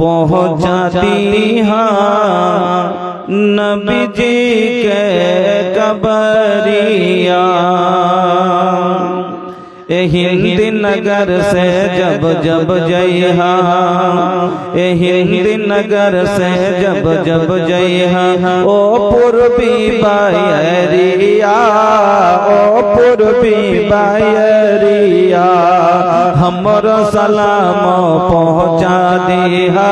पहुँचाती हाँ नबी जी के कबरिया। हिंद नगर से जब जब जइहा, हिंद नगर से जब जब जइहा, ओ पूर्वी बायरिया, ओ पूर्वी बायरिया, हमरो सलाम पहुँचा दिहा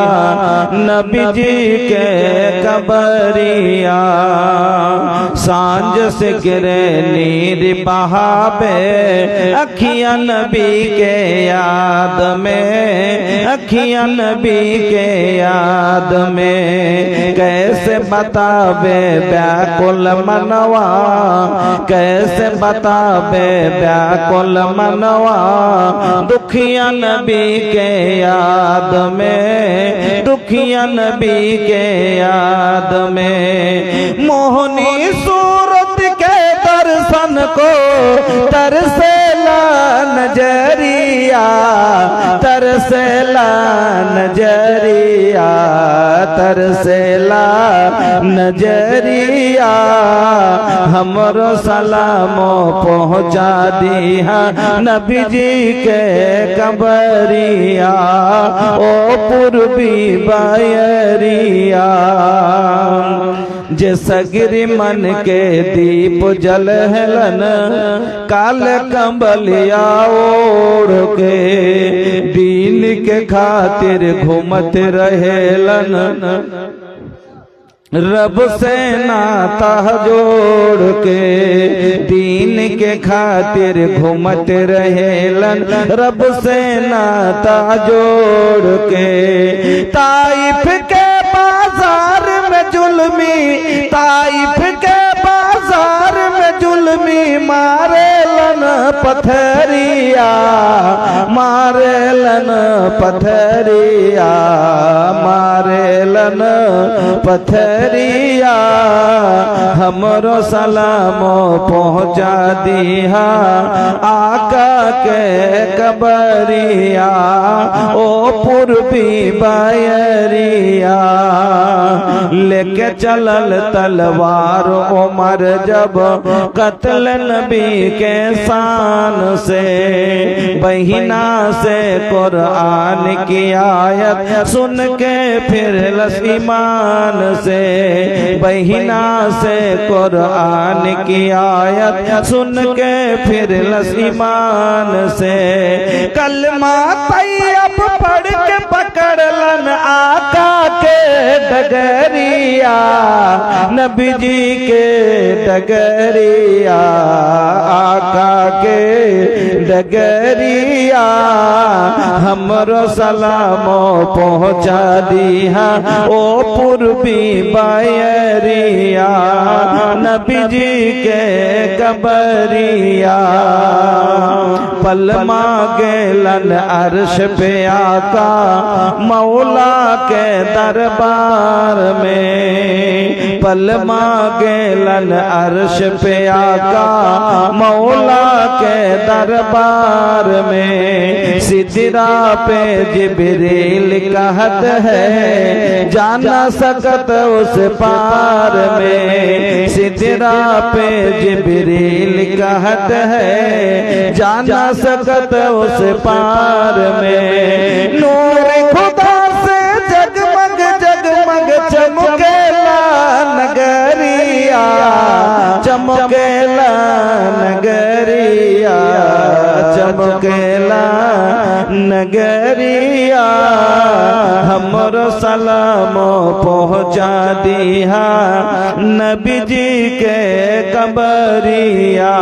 नबी जी के कबरिया। सांझ से गिरे नीर बहावे अखियाँ नबी के याद में, अखियाँ नबी के याद में, कैसे बतावे व्याकुल मनवा, कैसे बतावे व्याकुल मनवा, दुखिया नबी के याद में, दुखिया नबी के याद में। मोहनी सूरत के दर्शन को तरसेला नजरिया, तरसेला नजरिया, तरसेला नजरिया, हमरो सलामो पहुँचा दिहा नबी जी के कबरिया, ओ पूर्वी बायरिया। जे सगिरी मन के दीप जल हेलन, काल कंबलिया ओढ़ के, दीन के खातिर घूमत रहेलन, रब से नाता जोड़ के, दीन के खातिर घूमत रहेलन, रब से नाता जोड़ के। ताइफ के बाजार में जुल्मी, ताइफ के बाजार में जुल्मी मारेलन पथरिया, मारेलन पथरिया, मारेलन पथरिया, हमरो सलामो पहुँचा दिहा आका के कबरिया, ओ पूर्वी बायरिया। लेके चलल तलवार उमर जब कत्ल नबी के शान से, बहिना से कुरान की आयत सुन के फिर ईमान से, बहिना से कुरान की आयत सुन के फिर ईमान से। कलमा तैयब पढ़ के पकड़लन आका के डगरिया, नबी जी के डगरिया, आका के डगरिया, हमरो सलामो पहुँचा दिहा ओ पूर्वी बायरिया, नबी जी के कबरिया। पल मांगेलन अर्श पे आका मौला के दरबार में, पल मांगेलन अर्श पे आका मौला के दरबार में। सिदरा पे जिब्रील कहत है जाना सकत उस पार में, सिदरा पे जिब्रील कहत है जाना सकत उस पार में। नूर खुदा से जगमग जगमग चमकेला नगरिया, चमकेला नगरिया, चमकेला नगरिया, हमरो सलामो पहुँचा दिहा नबी जी के कबरिया,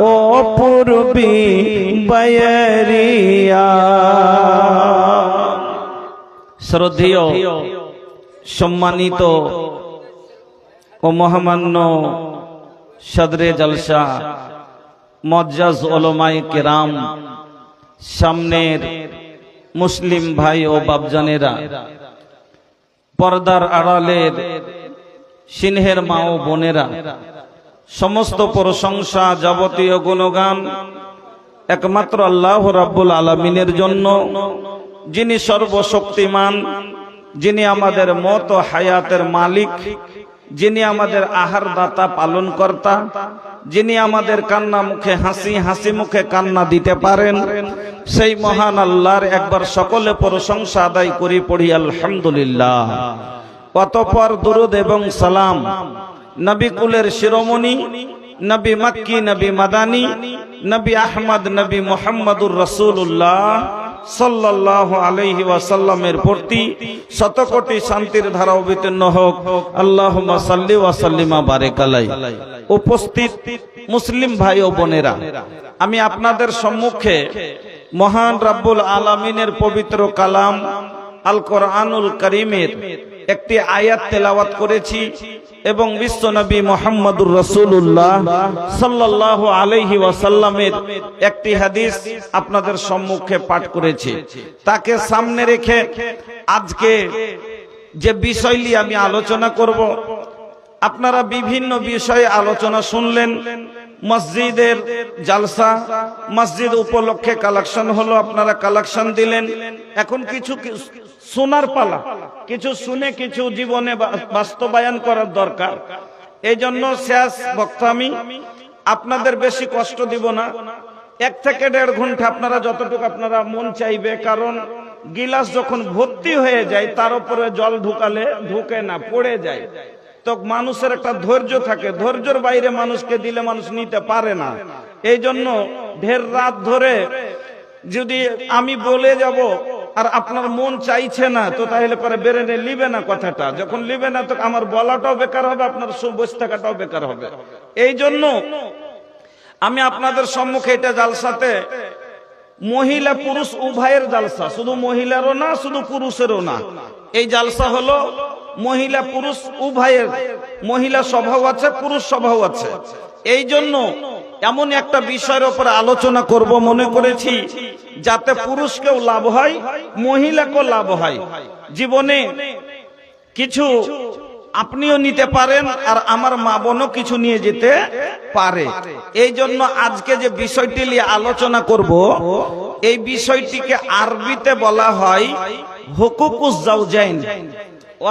ओ पूर्वी बायरिया। শ্রদ্ধেয় সম্মানিত ও মহামান্য সদরে জলসা মুআজ্জাজ উলামায়ে কেরাম, সামনের মুসলিম ভাই ও বাপজানেরা, পর্দার আড়ালের সিনহের মা ও বোনেরা, সমস্ত প্রশংসা যাবতীয় গুণগান একমাত্র আল্লাহ রাব্বুল আলামিনের জন্য, যিনি সর্বশক্তিমান, যিনি আমাদের মত ও হায়াতের মালিক, যিনি আমাদের আহার দাতা পালন কর্তা, যিনি আমাদের কান্না মুখে হাসি, হাসি মুখে কান্না দিতে পারেন, সেই মহান আল্লাহর একবার সকলে প্রশংসা আদায় করি, পড়ি আলহামদুলিল্লাহ। অতঃপর দুরুদ এবং সালাম নবী কুলের শিরোমণি, নবী মক্কি, নবী মাদানী, নবী আহমদ, নবী মুহাম্মদুর রাসূলুল্লাহ সাল্লাল্লাহু আলাইহি ওয়াসাল্লামের প্রতি শতকোটি শান্তির ধারা অবতীর্ণ হোক। আল্লাহুম্মা সাল্লি ওয়া সাল্লিমা বারিক আলাইহি। উপস্থিত মুসলিম ভাই ও বোনেরা, আমি আপনাদের সম্মুখে মহান রব্বুল আলামিনের পবিত্র কালাম আল কোরআনুল কারীমের একটি আয়াত তেলাওয়াত করেছি এবং বিশ্বনবী মুহাম্মদুর রাসূলুল্লাহ সাল্লাল্লাহু আলাইহি ওয়াসাল্লামের একটি হাদিস আপনাদের সম্মুখে পাঠ করেছি। তাকে সামনে রেখে আজকে যে বিষয় নিয়ে আমি আলোচনা করব, আপনারা বিভিন্ন বিষয়ে আলোচনা শুনলেন। মসজিদের জালসা, মসজিদ উপলক্ষে কালেকশন হলো, আপনারা কালেকশন দিলেন। এখন কিছু শোনার পালা, কিছু শুনে কিছু জীবনে বাস্তবায়ন করার দরকার। এই জন্য শেষ বক্তা আমি আপনাদের বেশি কষ্ট দিব না, 1 থেকে 1.5 ঘন্টা আপনারা যতটুকু আপনারা মন চাইবে। কারণ গিলাস যখন ভর্তি হয়ে যায় তার উপরে জল ঢুকালে ঢুকে না, পড়ে যায়। তো মানুষের একটা ধৈর্য থাকে, ধৈর্যের বাইরে মানুষকে দিলে মানুষ নিতে পারে না। এই জন্য ঢের রাত ধরে যদি আমি বলে যাব আর আপনার মন চাইছে না, তো তাহলে পরে বেরেনে লিবে না কথাটা। যখন লিবে না তো আমার বলাটাও বেকার হবে, আপনার বসে থাকাটাও বেকার হবে। এই জন্য আমি আপনাদের সম্মুখে এটা জালসাতে মহিলা পুরুষ উভয়ের জালসা, শুধু মহিলারও না, শুধু পুরুষেরও না। এই জালসা হলো মহিলা পুরুষ উভয়ের, মহিলা স্বভাব আছে, পুরুষ স্বভাব আছে। এই জন্য এমন একটা বিষয়ের উপর আলোচনা করব মনে করেছি, যাতে পুরুষকেও লাভ হয়, মহিলাকেও লাভ হয়। জীবনে কিছু আপনিও নিতে পারেন আর আমার মা বোনও কিছু নিয়ে যেতে পারে। এই জন্য আজকে যে বিষয়টি নিয়ে আলোচনা করব, এই বিষয়টিকে আরবিতে বলা হয় হুকুকুজ জাওজাইন,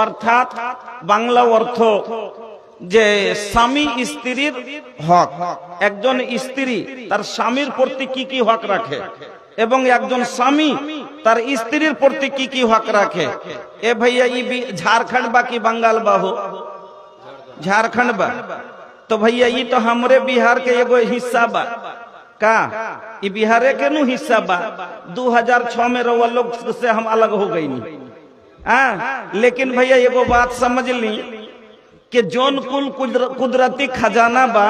অর্থাৎ বাংলা অর্থ যে স্বামী স্ত্রীর হক। একজন স্ত্রী তার স্বামীর প্রতি কি কি হক রাখে এবং একজন স্বামী তার স্ত্রীর প্রতি কি কি হক রাখে। এ भैया ये झारखंड बा की बंगाल बा हो? झारखंड बा। तो भैया ये तो हमरे बिहार के एगो हिस्सा बा का, ये बिहारे के नु हिस्सा बा। 2006 में रउआ लोग से हम अलग हो गई नी। लेकिन भैया एगो बात समझ ली कि जोन कुल कुदरती खजाना बा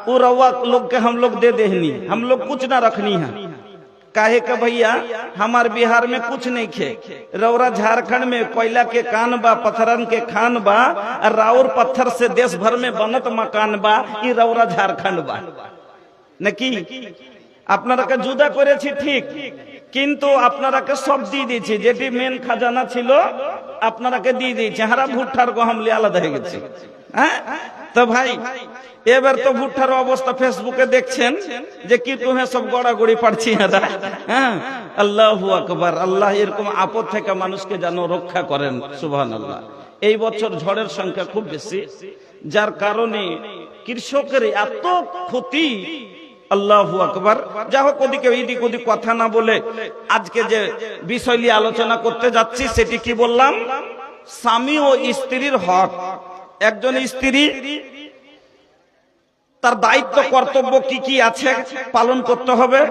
वो रउआ लोग के हम लोग दे देहनी, हम लोग कुछ ना रखनी है। काहे का भैया हमार बिहार में कुछ नहीं खे, रौरा झारखंड में कोयला के कान बा, पत्थरन के खान बा, और राउर पत्थर से देश भर में बनत मकान बा। ई रौरा झारखंड बा नाकि? আপনারাকে জুদা করেছি ঠিক, কিন্তু আপনারাকে সব দিয়ে দিয়েছি, যেটি মেন খাজানা ছিল আপনারাকে দিয়ে দিয়েছি। হারা ভুট্টার গহম লিয়ে আলাদা হয়ে গেছে। হ্যাঁ, তো ভাই এবার তো ভুট্টার অবস্থা ফেসবুকে দেখছেন যে কি তুমি সব গড়াগড়ি পাড়ছি। হ্যাঁ, আল্লাহু আকবার। আল্লাহ এরকম আপদ থেকে মানুষকে যেন রক্ষা করেন, সুবহানাল্লাহ। এই বছর ঝড়ের সংখ্যা খুব বেশি, যার কারণে কৃষকের এত ক্ষতি। আল্লাহু আকবার। যা হোক, ওদিকে এইদিক ওদিক কথা না বলে আজকে যে বিষয় নিয়ে আলোচনা করতে যাচ্ছি সেটি কি বললাম? স্বামী ও স্ত্রীর হক। একজন স্ত্রী তার দায়িত্ব কর্তব্য কি কি আছে পালন করতে হবে,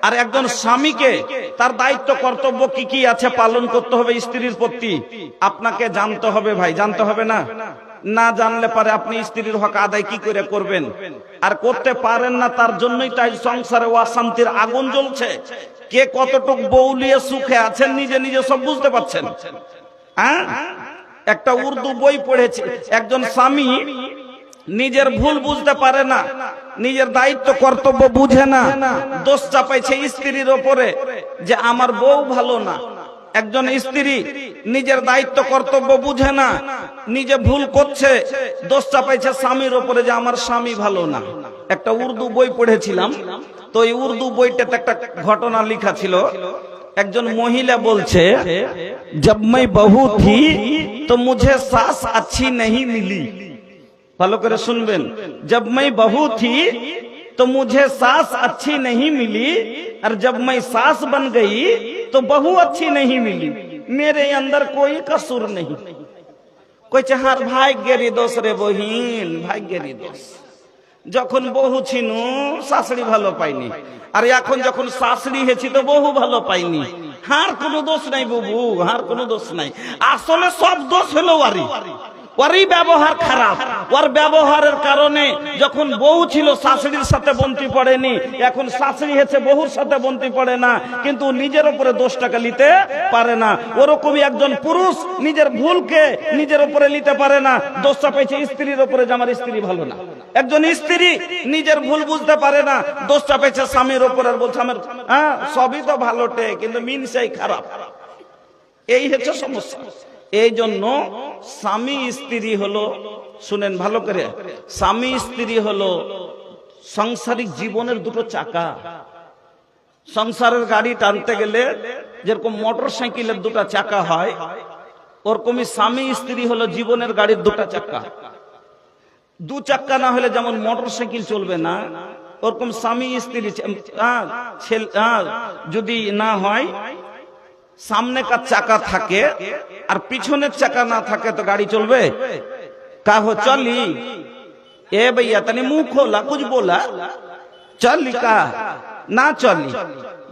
আর একজন স্বামীকে তার দায়িত্ব কর্তব্য কি কি আছে পালন করতে হবে স্ত্রীর প্রতি আপনাকে জানতে হবে। ভাই জানতে হবে না? না জানলে পারে আপনি স্ত্রীর হক আদায় কি করে করবেন, আর করতে পারেন না। তার জন্যই তাই সংসারে অশান্তির আগুন জ্বলছে। কে কতটুক বউলিয়ে সুখে আছেন নিজে নিজে সব বুঝতে পারছেন। হ্যাঁ, একটা উর্দু বই পড়েছে, একজন স্বামী নিজের ভুল বুঝতে পারে না, নিজের দায়িত্ব কর্তব্য বুঝে না, দোষ চাপাইছে স্ত্রীর ওপরে যে আমার বউ ভালো না। একজন স্ত্রী নিজের দায়িত্ব কর্তব্য বুঝে না, নিজে ভুল করছে, দোষ চাপাইছে স্বামীর ওপরে যে আমার স্বামী ভালো না। একটা উর্দু বই পড়েছিলাম, তো এই উর্দু বইটাতে একটা ঘটনা লেখা ছিল। একজন মহিলা বলছে, जब मैं बहू थी तो मुझे सास अच्छी नहीं मिली। ভালো করে শুনবেন, जब मैं बहू थी तो मुझे सास अच्छी नहीं मिली, और जब मैं सास बन गई तो बहू अच्छी नहीं मिली। मेरे अंदर कोई कसूर नहीं। कोई चाहार भाग्येर दोष रे बहिन, भाग्येर दोष। যখন বহু ছিনু শাশুড়ি ভালো পাইনি, আর এখন যখন শাশুড়ি হয়েছি তো বহু ভালো পাইনি। হার কোনো দোষ নাই বাবু, হার কোনো দোষ নাই। আসলে সব দোষ হলো ওরই ব্যবহার খারাপ। ওর ব্যবহারের কারণে যখন বউ ছিল শাশুড়ির সাথে বন্তি পড়েনি, এখন শাশুড়ি হয়েছে বহুর সাথে বন্তি পড়ে না, কিন্তু নিজের উপরে দোষটাকে নিতে পারে না। ওরকমই একজন পুরুষ নিজের ভুলকে নিজের উপরে নিতে পারে না, দোষটা পেয়েছে স্ত্রীর উপরে যে আমার স্ত্রী ভালো না। একজন স্ত্রী নিজের ভুল বুঝতে পারে না, দোষটা পেয়েছে স্বামীর উপরে, আর বলছে আমার সবই তো ভালোটে কিন্তু মিনসাই খারাপ। এই হচ্ছে সমস্যা। এই জন্য স্বামী স্ত্রী হলো, শুনেন ভালো করে, স্বামী স্ত্রী হলো সাংসারিক জীবনের দুটো চাকা। সংসারের গাড়ি টানতে গেলে যেরকম মোটর সাইকেলের দুটো চাকা হয়, ওরকমই স্বামী স্ত্রী হলো জীবনের গাড়ির দুটো চাকা। দু চাক্কা না হলে যেমন মোটর সাইকেল চলবে না, ওরকম স্বামী স্ত্রী যদি না হয়, সামনে का চাকা থাকে আর পিছনের চাকা না থাকে তো গাড়ি চলবে? কাহো চলি এ भैया तनी मुंह खोला कुछ बोला চলি কা না চলি,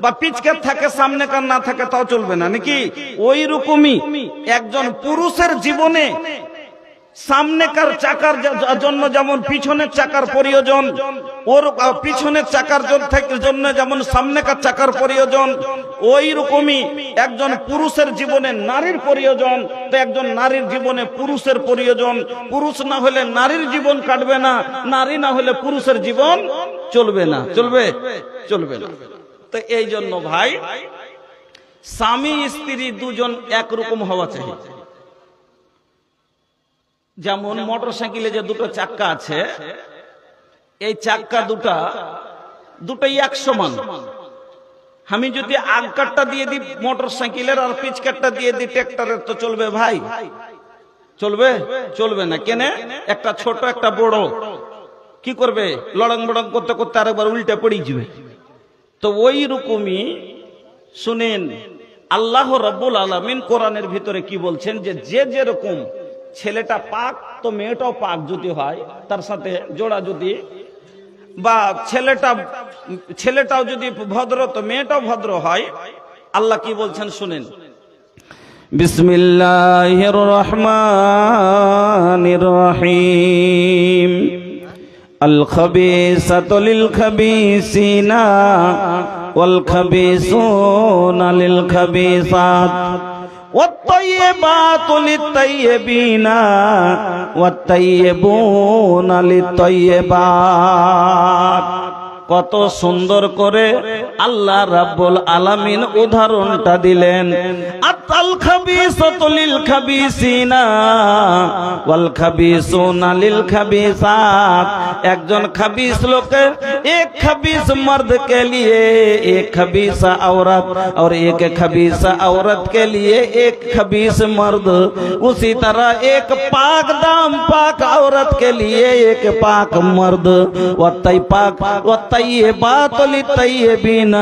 বা পিছকে থাকে সামনে কার না থাকে তাও চলবে না নাকি? ওই রকমই একজন পুরুষের জীবনে সামনেকার চাকার জন্য যেমন পিছনের চাকার প্রয়োজন, ওর পিছনের চাকার জন্য যেমন সামনেকার চাকার প্রয়োজন, ওই রকমই একজন পুরুষের জীবনে নারীর প্রয়োজন। তো একজন নারীর জীবনে পুরুষের প্রয়োজন। পুরুষ না হলে নারীর জীবন কাটবে না, নারী না হলে পুরুষের জীবন চলবে না। চলবে? চলবে না। তো এই জন্য ভাই, স্বামী স্ত্রী দুজন একরকম হওয়া চাই। যেমন মোটর সাইকেলে যে দুটো চাক্কা আছে, এই চাক্কা দুটোই এক সমান। আমি যদি আগ কাটটা দিয়ে দিই মোটর সাইকেলের আর পিছ কাটটা দিয়ে দিই ট্রাক্টরের, তো চলবে ভাই? চলবে? চলবে না। কেন? একটা ছোট একটা বড় কি করবে? লড়ং বড়ং করতে করতে আরেকবার উল্টে পড়ে যাবে। তো ওই রকমই শুনেন, আল্লাহ রাব্বুল আলামিন কোরআনের ভিতরে কি বলছেন, যে যেরকম ছেলেটা পাক তো মেয়েটাও পাক যদি হয়, তার সাথে জোড়া যদি, বা ছেলেটাও যদি ভদ্র তো মেয়েটাও ভদ্র হয়, আল্লাহ কি বলছেন শুনেন। বিসমিল্লাহির রহমানির রহিম। আল খাবিসাতু লিল খাবিসিনা ওয়াল খাবিসুনা লিল খাবিসাত والطيبات للطيبين والطيبون للطيبات। কত সুন্দর করে আল্লাহ রাব্বুল আলামিন উদাহরণটা দিলেন। আতাল খাবিসাতু লিল খাবিসিনা ওয়াল খাবিসুনা লিল খাবিসাত। একজন খাবিস লোকে एक खबीस मर्द के लिए एक खबीसा औरत, और एक खबीसा औरत के लिए एक खबीस मर्द। उसी तरह एक पाक दाम पाक औरत के लिए एक पाक मर्द। والطيبات للطيبين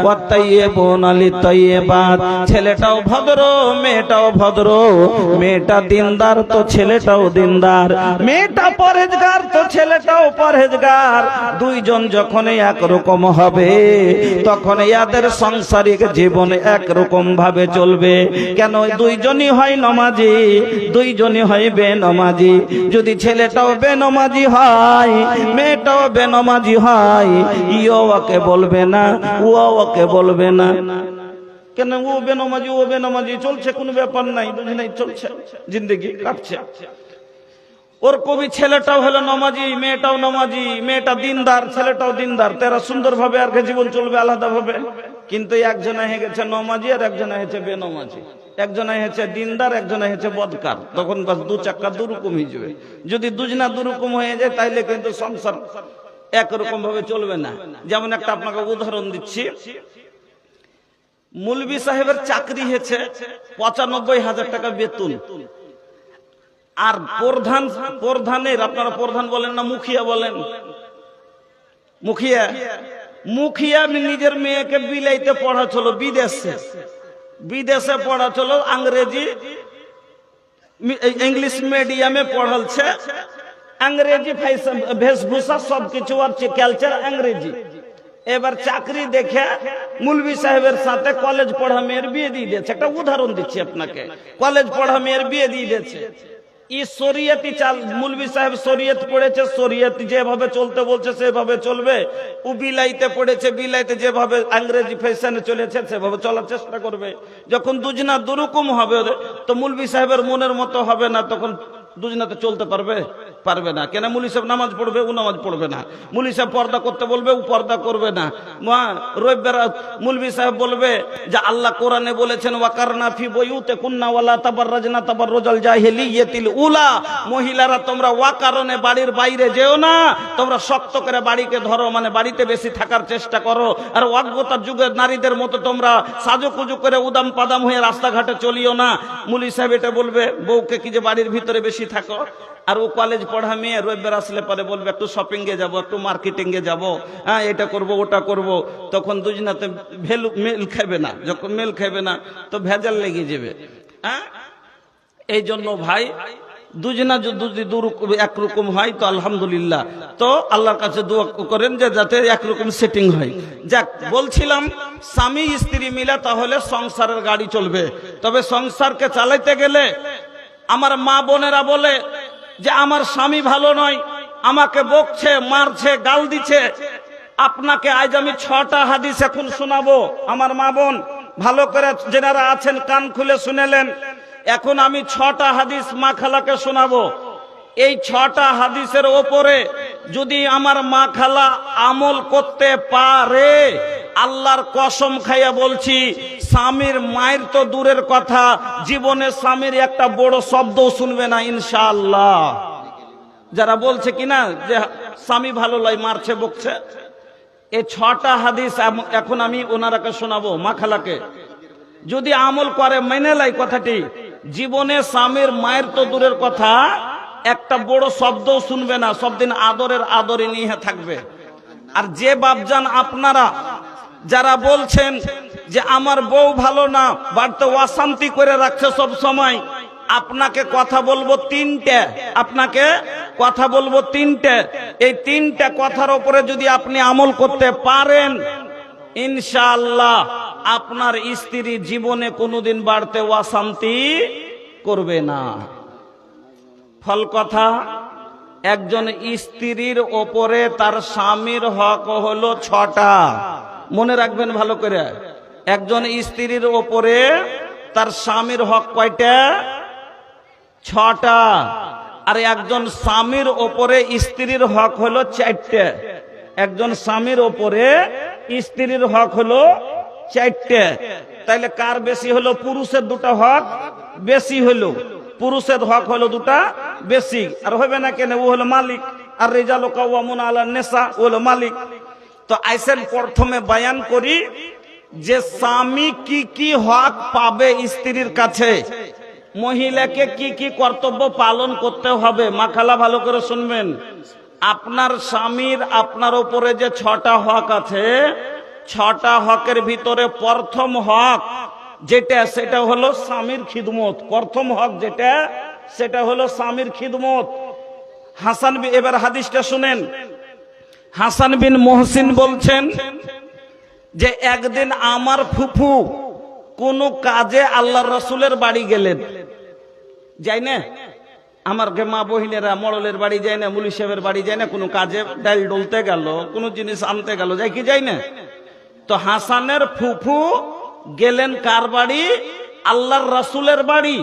والطيبون للطيبات। ছেলেটাও ভদ্র মেয়েটাও ভদ্র, মেয়েটা দিনদার তো ছেলেটাও দিনদার, মেয়েটা পরহেজগার তো ছেলেটাও পরহেজগার। দুইজন যখন একরকম হবে তখন এদের সাংসারিক জীবন একরকম ভাবে চলবে। কেন? দুইজনই হয় নমাজি, দুইজনই হয় বেনমাজি। যদি ছেলেটাও বেনমাজি হয় মেয়েটাও বেনমাজি হয়, ইও ওকে বলবে না ও ওকে বলবে না। কেন? ও বেনমাজি ও বেনমাজি চলছে, কোনো ব্যাপার নাই, বুঝি নাই, চলছে, জিন্দগি কাটছে। ওর কবি ছেলেটাও হলো নমাজি মেয়েটাও নমাজি, মেয়েটা দিনদার ছেলেটাও দিনদার, তারা সুন্দর ভাবে আর জীবন চলবে আলাদা ভাবে। কিন্তু একজনে হয়ে গেছে নমাজি আর একজনে হয়েছে বেনমাজি, একজনে হয়েছে দিনদার একজনে হয়েছে বদকার। তখন বাস দু চাক্কা দুরকম হয়ে যাবে। যদি দুজনা দুরকম হয়ে যায় তাইলে কিন্তু সংসার একরকম ভাবে চলবে না। যেমন একটা আপনাকে উদাহরণ দিচ্ছি, মৌলভী সাহেবের চাকরি হয়েছে ৯৫,০০০ টাকা বেতন, আর প্রধানের, আপনারা প্রধান বলেন না মুখিয়া বলেন, মুখিয়া নিজের মেয়েকে বিলাইতে পড়াচ্ছিল, বিদেশে পড়াচ্ছিল, ইংরেজি ইংলিশ মিডিয়ামে পড়াচ্ছে, ইংরেজি বেশভূষা সবকিছু আর কালচার ইংরেজি। এবার চাকরি দেখে মৌলভী সাহেবের সাথে কলেজ পড়া মেয়ের বিয়ে দিয়ে দিয়েছে। একটা উদাহরণ দিচ্ছি আপনাকে, কলেজ পড়া মেয়ের বিয়ে দিয়ে দিয়েছে। শরিয়তি চাল, মৌলভী সাহেব শরিয়ত পড়েছে, শরিয়ত যেভাবে চলতে বলছে সেভাবে চলবে। ও বিলাইতে পড়েছে, বিলাইতে যেভাবে ইংরেজি ফ্যাশনে চলেছে সেভাবে চলার চেষ্টা করবে। যখন দুজনা দুরকম হবে তো মৌলভী সাহেবের মনের মতো হবে না, তখন দুজনাতে চলতে পারবে না। কেন? মৌলভী সাহেব নামাজ পড়বে, ও নামাজ পড়বে না। মৌলভী সাহেব পর্দা করতে বলবে, ও পর্দা করবে না। রবিবার মৌলভী সাহেব বলবে যে আল্লাহ কোরআনে বলেছেন ওয়াকারনা ফি বুয়ুতিকুন্না ওয়ালা তাবাররাজনা তাবাররুজাল জাহিলিয়াতিল উলা, মহিলারা তোমরা ওয়াকারণে বাড়ির বাইরে যেও না, তোমরা শক্ত করে বাড়িকে ধরো, মানে বাড়িতে বেশি থাকার চেষ্টা করো। আর অজ্ঞতার যুগের নারীদের মতো তোমরা সাজুকুজু করে উদাম পাদাম হয়ে রাস্তাঘাটে চলিও না। মৌলভী সাহেব এটা বলবে বউকে কি যে বাড়ির ভিতরে বেশি থাকো। আর ও কলেজ পড়া মেয়ে রবিবার আসলে পরে বলবে একটু শপিং এ যাবো, একটু মার্কেটিং এ যাবো, হ্যাঁ এটা করব ওটা করব। তখন দুজনাতে মেল খাবে না, যখন মেল খাবে না তো ভেজাল লেগে যাবে। হ্যাঁ, এই জন্য ভাই দুজনা যদি একরকম হয় তো আলহামদুলিল্লাহ, তো আল্লাহর কাছে দোয়া করেন যে যাতে একরকম সেটিং হয়। যাক, বলছিলাম স্বামী স্ত্রী মিলে তাহলে সংসারের গাড়ি চলবে। তবে সংসারকে চালাইতে গেলে আমার মা বোনেরা বলে যে আমার স্বামী ভালো নয়, আমাকে বকছে, মারছে, গাল দিচ্ছে। আপনাকে আজ আমি ৬টা হাদিস এখন শোনাবো। আমার মা বোন ভালো করে যারা আছেন কান খুলে শুনেলেন। এখন আমি ৬টা হাদিস মা খালাকে শোনাবো। এই ৬টা হাদিসের ওপরে যদি আমার মা খালা আমল করতে পারে, আল্লাহর কসম খাইয়া বলছি, স্বামীর মায়ের তো দূরের কথা, জীবনে স্বামীর একটা বড় শব্দও শুনবে না ইনশাআল্লাহ। যারা বলছে কিনা যে স্বামী ভালো লয়, মারছে, বকছে, এই ৬টা হাদিস এখন আমি ওনারাকে শোনাবো, মা খালাকে। যদি আমল করে, মেনে লাই কথাটি, জীবনে স্বামীর মায়ের তো দূরের কথা, একটা বড় শব্দও শুনবে না, সব দিন আদরের আদরে নিয়ে থাকবে। আর যে বাপজান আপনারা যারা বলছেন যে আমার বউ ভালো না, বাড়িতে অশান্তি করে রাখছে সব সময়, আপনাকে কথা বলবো ৩টে, আপনাকে কথা বলবো ৩টে। এই ৩টে কথার উপরে যদি আপনি আমল করতে পারেন, ইনশাআল্লাহ আপনার স্ত্রী জীবনে কোনোদিন বাড়তে অশান্তি করবে না। ফল কথা, একজন স্ত্রীর ওপরে তার স্বামীর হক হলো ৬টা। মনে রাখবেন ভালো করে, একজন স্ত্রীর ওপরে তার স্বামীর হক কয়টা? ৬টা। আর একজন স্বামীর ওপরে স্ত্রীর হক হলো ৪টে। একজন স্বামীর ওপরে স্ত্রীর হক হলো ৪টে। তাইলে কার বেশি হলো? পুরুষের 2টা হক বেশি হলো, পুরুষের হক হলো 2টা বেশি। আর হবে না কেন? ও হলো মালিক। আর রিজালু কাওয়ামুনা আলান নিসা, ও হলো মালিক। তো আইসেন প্রথমে বয়ান করি যে স্বামী কি কি হক পাবে স্ত্রীর কাছে, মহিলাকে কি কি কর্তব্য পালন করতে হবে। মা খালা ভালো করে শুনবেন, আপনার স্বামীর আপনার উপরে যে ৬টা হক আছে, ৬টা হকের ভিতরে প্রথম হক যেটা, সেটা হলো স্বামীর খিদমত। প্রথম হক যেটা, সেটা হলো স্বামীর খিদমত। হাসান, এবার হাদিসটা শুনেন। হাসান বিন মুহসিন বলছেন যে একদিন আমার ফুফু কোন কাজে আল্লাহর রাসূলের বাড়ি গেলেন। যাই না আমার মা বহিনেরা মড়লের বাড়ি যায় না, মুলি সাহেবের বাড়ি যায় না, কোনো কাজে ডাল ডলতে গেল, কোনো জিনিস আনতে গেল, যাই কি যাই না। তো হাসানের ফুফু গেলেন কার বাড়ি? আল্লাহর রাসূলের বাড়ি।